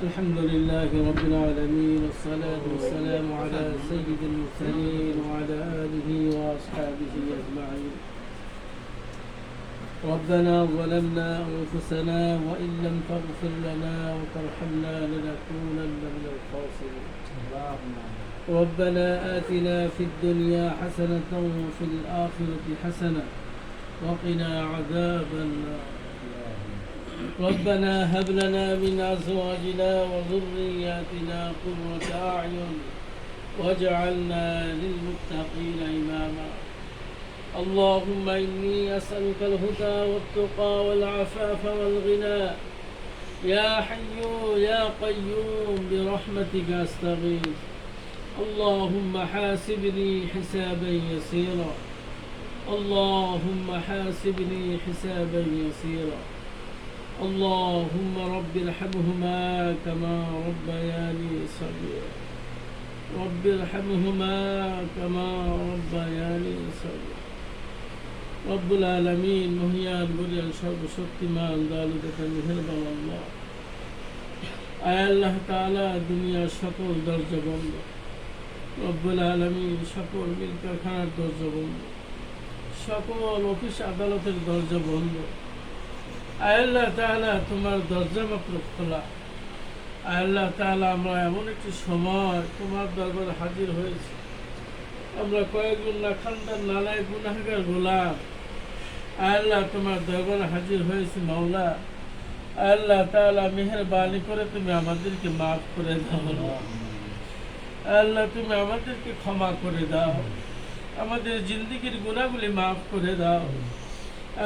الحمد لله رب العالمين، والصلاة والسلام على سيد المرسلين وعلى آله وأصحابه أجمعين. ربنا ظلمنا أنفسنا وإن لم تغفر لنا وترحمنا لنكونن من الخاسرين. ربنا آتنا في الدنيا حسنة وفي الآخرة حسنة وقنا عذاب النار. ربنا هب لنا من أزواجنا وذرياتنا قرة أعين واجعلنا للمتقين إماما. اللهم إني أسألك الهدى والتقى والعفاف والغنى. يا حي يا قيوم برحمتك أستغيث. اللهم حاسبني حسابا يسيرا. اللهم حاسبني حسابا يسيرا. اللهم رب ارحمهما كما ربياني صغيرا. رب ارحمهما كما ربياني صغيرا. رب العالمين মহিয়ান বলিয়ান সর্বশক্তিমান দালুদাতা মেহেরবান আল্লাহ। আয় আল্লাহ তাআলা দুনিয়ার সকল দরজা বন্ধ। রব্বুল আলামিন সকল মিল কারখানার দরজা বন্ধ, সকল অফিস আদালতের দরজা বন্ধ। আয় আল্লাহ তাআলা তোমার দরজা মাত্র খোলা। আয় আল্লাহ তাআলা আমরা এমন একটি সময় তোমার দরবারে হাজির হয়েছি, আমরা কয়েকজন নাখানদার নালায় গুনাহগার গোলাম। আয় আল্লাহ তোমার দরবারে হাজির হয়েছি মাওলা। আয় আল্লাহ তাআলা মেহেরবানি করে তুমি আমাদেরকে মাফ করে দাও। আয় আল্লাহ তুমি আমাদেরকে ক্ষমা করে দাও, আমাদের জিন্দেগির গুনাহগুলি মাফ করে দাও।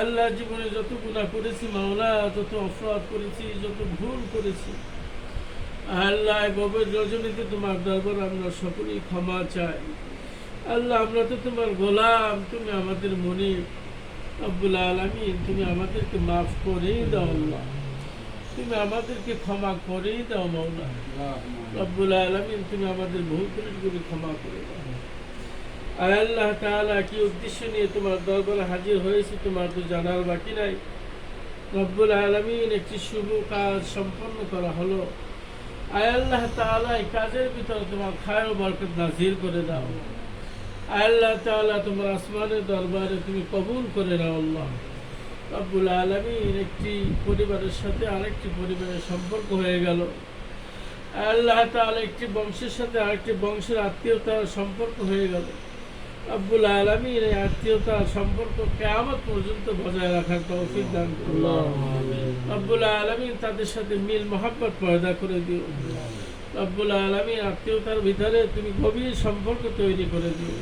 আল্লাহ জীবনে যত গুনাহ করেছি মাওলা, যত অপরাধ করেছি, যত ভুল করেছি, আল্লাহ গভীর রজনীতে তোমার দরবারে আমরা সকলেই ক্ষমা চাই। আল্লাহ আমরা তো তোমার গোলাম, তুমি আমাদের মনিব। রব্বুল আলামিন তুমি আমাদেরকে মাফ করেই দাও আল্লাহ, তুমি আমাদেরকে ক্ষমা করেই দাও মাওলা। রব্বুল আলামিন তুমি আমাদের ভুল ত্রুটিগুলি ক্ষমা করে দাও। আয় আল্লাহ তাআলা কি উদ্দেশ্য নিয়ে তোমার দরবারে হাজির হয়েছি তোমার তো জানার বাকি নাই। রব্বুল আলামিন একটি শুভ কাজ সম্পন্ন করা হলো। আয় আল্লাহ তাআলা এই কাজের ভিতরে তোমার খায়ের ও বরকত নাযিল করে দাও। আয় আল্লাহ তাআলা তোমার আসমানের দরবারে তুমি কবুল করে নাও আল্লাহ। রব্বুল আলামিন একটি পরিবারের সাথে আরেকটি পরিবারের সম্পর্ক হয়ে গেল। আয় আল্লাহ তাআলা একটি বংশের সাথে আরেকটি বংশের আত্মীয়তার সম্পর্ক হয়ে গেল। রব্বুল আলামিন এই আত্মীয়তার সম্পর্ক কিয়ামত পর্যন্ত বজায় রাখার তৌফিক দান করুন। রব্বুল আলামিন তাদের সাথে মিল মহব্বত পয়দা করে দিও। রব্বুল আলামিন আত্মীয়তার ভিতরে তুমি গভীর সম্পর্ক তৈরি করে দিও।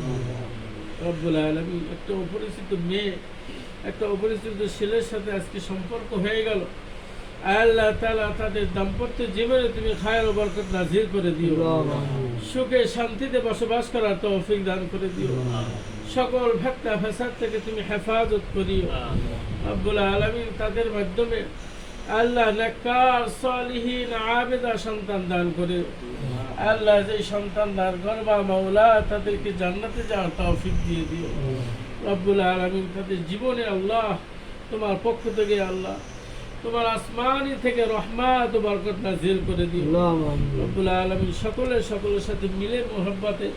রব্বুল আলামিন একটা অপরিচিত মেয়ে একটা অপরিচিত ছেলের সাথে আজকে সম্পর্ক হয়ে গেল। আল্লাহ তাআলা তাদের দাম্পত্য জীবনে তুমি খায়ের ও বরকত নাযিল করে দিও। সুখে শান্তিতে বসবাস করার তৌফিক দান করে দিও। সকল ফিতনা ফাসাদ থেকে তুমি হেফাজত করিও। রব্বুল আলামিন তাদের মাধ্যমে আল্লাহ নেককার সালিহিন আবেদা সন্তান দান করে। আল্লাহ যে সন্তান দান করবা মাওলা তাদেরকে জান্নাতে যাওয়ার তৌফিক দিয়ে দিও। রব্বুল আলামিন তাদের জীবনে আল্লাহ তোমার পক্ষ থেকে আল্লাহ তোমার আসমানি থেকে রহমত ও বরকত নাযিল করে দিও। রব্বুল আলামিন সকলের সাথে মিলে মোহব্বতে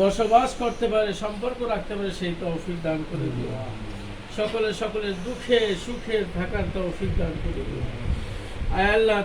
বসবাস করতে পারে, সম্পর্ক রাখতে পারে সেই তৌফিক দান করে দিও। সকলের দুঃখে সুখে থাকার তৌফিক দান করে দিও। আয় আল্লাহ